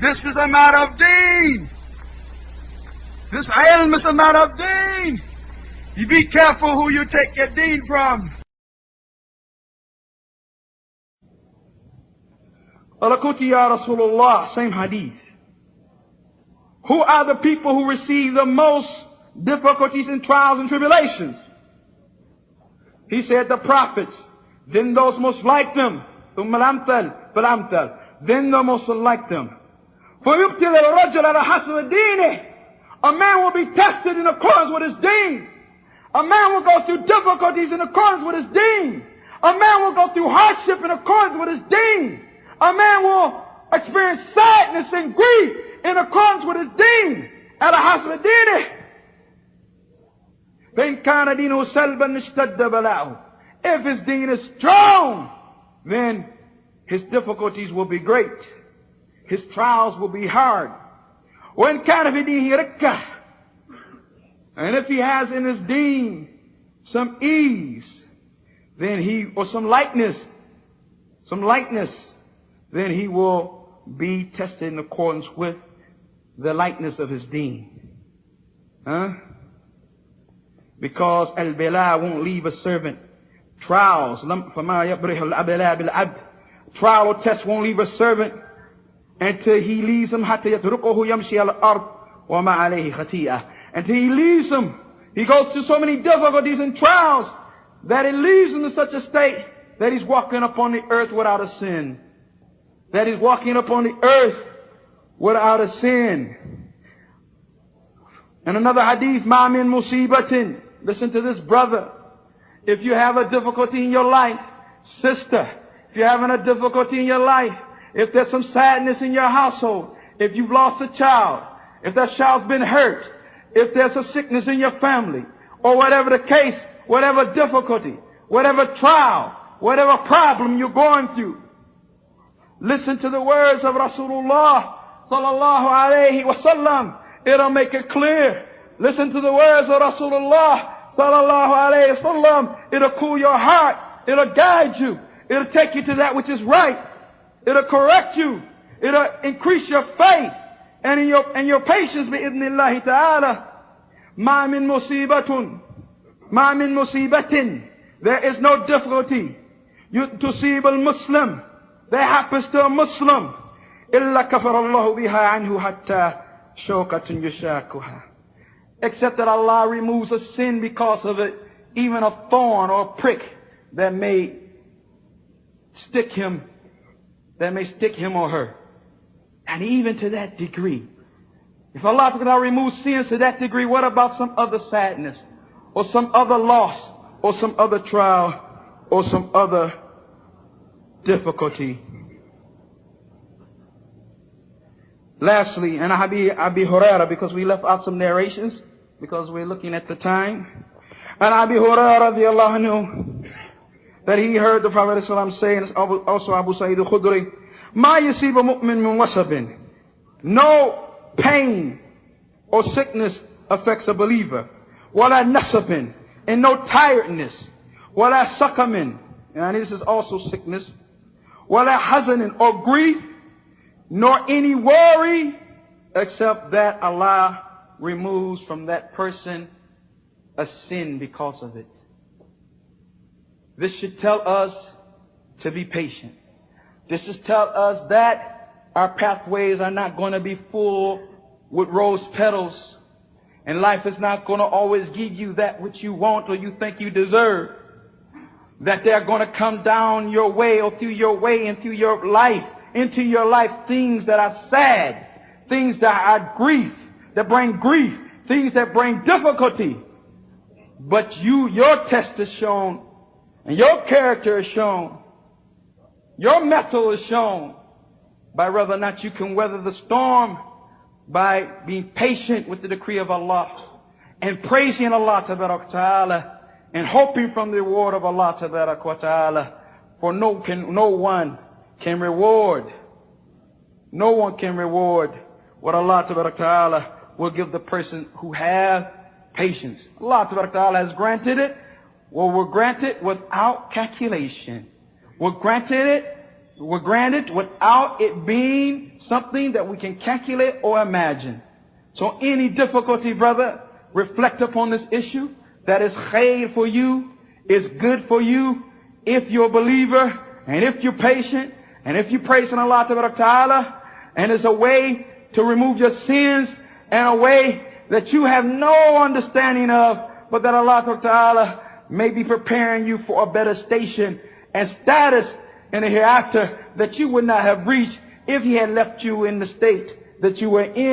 This is a matter of deen. This ilm is a matter of deen. You be careful who you take your deen from. Alakuti ya Rasulullah, same hadith. Who are the people who receive the most difficulties and trials and tribulations? He said the prophets, then those most like them, then the most like them. A man will be tested in accordance with his deen. A man will go through difficulties in accordance with his deen. A man will go through hardship in accordance with his deen. A man will experience sadness and grief in accordance with his deen. Ala hasb deenih. If his deen is strong, then his difficulties will be great. His trials will be hard. And if he has in his deen some ease, then or some lightness, then he will be tested in accordance with the lightness of his deen. Because al-bala won't leave a servant. Trials, trial or test won't leave a servant until he leaves him. Until he leaves him. He goes through so many difficulties and trials that it leaves him in such a state that he's walking upon the earth without a sin. That he's walking upon the earth without a sin. And another hadith, ma min musibatin. Listen to this, brother. If you have a difficulty in your life, sister, if you're having a difficulty in your life, if there's some sadness in your household, if you've lost a child, if that child's been hurt, if there's a sickness in your family, or whatever the case, whatever difficulty, whatever trial, whatever problem you're going through, listen to the words of Rasulullah sallallahu alayhi wasallam. It'll make it clear. Listen to the words of Rasulullah sallallahu alayhi wasallam. It'll cool your heart. It'll guide you. It'll take you to that which is right. It'll correct you. It'll increase your faith and in your patience bi'idhnillahi ta'ala. Ma min musibatun. Ma min musibatin. There is no difficulty. Tusib al-Muslim. That happens to a Muslim. Illa kafar Allahu biha anhu hatta shawkatun yashakuha. Except that Allah removes a sin because of it, even a thorn or a prick that may stick him or her. And even to that degree, if Allah removes sins to that degree, what about some other sadness, or some other loss, or some other trial, or some other difficulty? Lastly, and Abi Hurairah, because we left out some narrations, because we're looking at the time. And Abi Hurairah radiallahu anhu, that he heard the Prophet ﷺ say, and also Abu Sa'id al-Khudri, Ma yusiba mu'min min wasabin. No pain or sickness affects a believer. Wala nasabin. And no tiredness. Wala sakamin. And this is also sickness. Wala hazanin, or grief, nor any worry, except that Allah removes from that person a sin because of it. This should tell us to be patient. This should tell us that our pathways are not going to be full with rose petals, and life is not going to always give you that which you want or you think you deserve. That they're going to come down your way or through your way and through your life, into your life, things that are sad, things that are grief, that bring grief, things that bring difficulty. But your test is shown, and your character is shown, your mettle is shown by whether or not you can weather the storm, by being patient with the decree of Allah and praising Allah tabarak ta'ala and hoping from the reward of Allah tabarak wa ta'ala. For no one can reward what Allah tabarak ta'ala will give the person who has patience. Allah tabarak ta'ala has granted it, will grant it without calculation. Will granted it were granted without it being something that we can calculate or imagine. So any difficulty, brother, reflect upon this issue. That is khair for you, is good for you, if you're a believer, and if you're patient, and if you praise in Allah Ta'ala, and it's a way to remove your sins, and a way that you have no understanding of, but that Allah Ta'ala may be preparing you for a better station and status in the hereafter that you would not have reached if He had left you in the state that you were in.